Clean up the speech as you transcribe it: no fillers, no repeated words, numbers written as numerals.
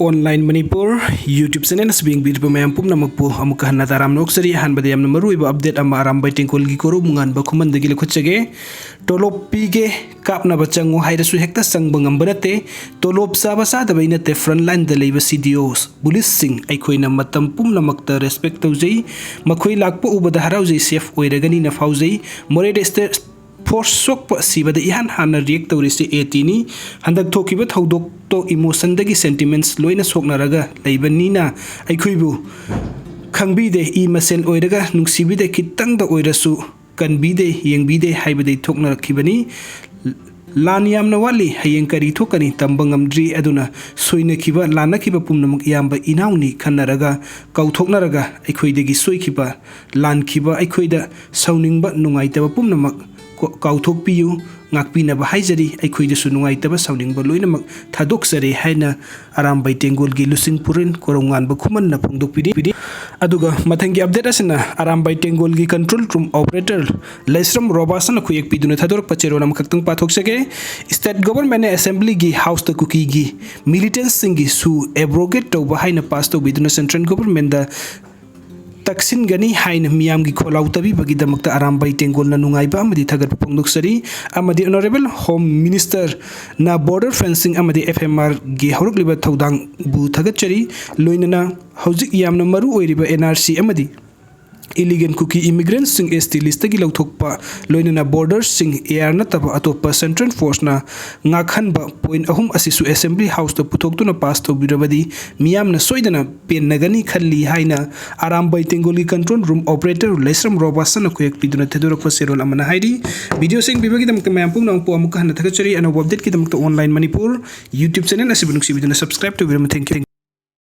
online manipur YouTube channel being built by Mampum Namapu Amukahana Taram Noxari Han Badiam Maruoiba update Ama Arambai Tengol Korounganba Khuman Kuchage Tolop Pige Kapna Bachango Haidasu Hecta Sang Bangambanate Tolop Sabasa the Bainate frontline the labor CDOs Bulis Sing Aikoina Matampum Namakta respect to Zay Makoi Lakpo Uba the Harauzi Sef Oiragani Nafauzi Morede Forsok Siba the Ihan Hana react to Risi 18 Handak Tokibat Hodok to emotion dagi sentiments Loina Soknaraga Laibanina Aikuibu Kangbi de E Masen Oiraga Nuksibi de Kitang the Oirasu Kanbi de Yang Bide Haibade Tokna Kibani Laniam Nawali Hayankari Tokani Tambangam Dri Aduna Soina Kiba Lana Kiba Pumnam Yamba Inauni Kanaraga Kautoknaraga Aikuidegi Soikiba Lan Kiba Aikuida Sounding but Nungaita Pumnamak Kautok Piu, Nakpina Bahajari, Aikuida Sunuaitaba sounding Baloinamak, Tadoksare, Haina, Arambai Tengol, Luchingpurel Korounganba Khuman Amasung Aduga, Matangi Abderasana, Arambai Tengol control room operator, Lesram Robasan, Kuyak Piduna Tador Pacheronam Kaktung Patoksage, State Government Assembly Gi House the Cookie Gi, militants Singi Su, abrogate to Bahina Pasto Biduna Central Government. Taksin gani hain miyam gi kholau tabi bagi damakta Arambai Tengol na nungaiba amadi thagat pongdoksari amadi honorable home minister na border fencing amadi FMR gi haurugliba thodang bu thagatchari loinana hojik yamna maru oiriba NRC amadi illegal cookie immigrants sing ST list gi lauthokpa loinana borders sing air na taba atopa central force na ngakhanba point ahum asisu assembly house to puthoktu pass to birabadi miyam na soidana pen nagani khalli haina Arambai Tengol control room operator Lesram Robasan kuyak piduna thedorok serol amana haidi video sing bibagi damta mayampum nang po amuka hana thakachari ana update ki damta online manipur YouTube channel asibunuk sibiduna subscribe to video. Thank you.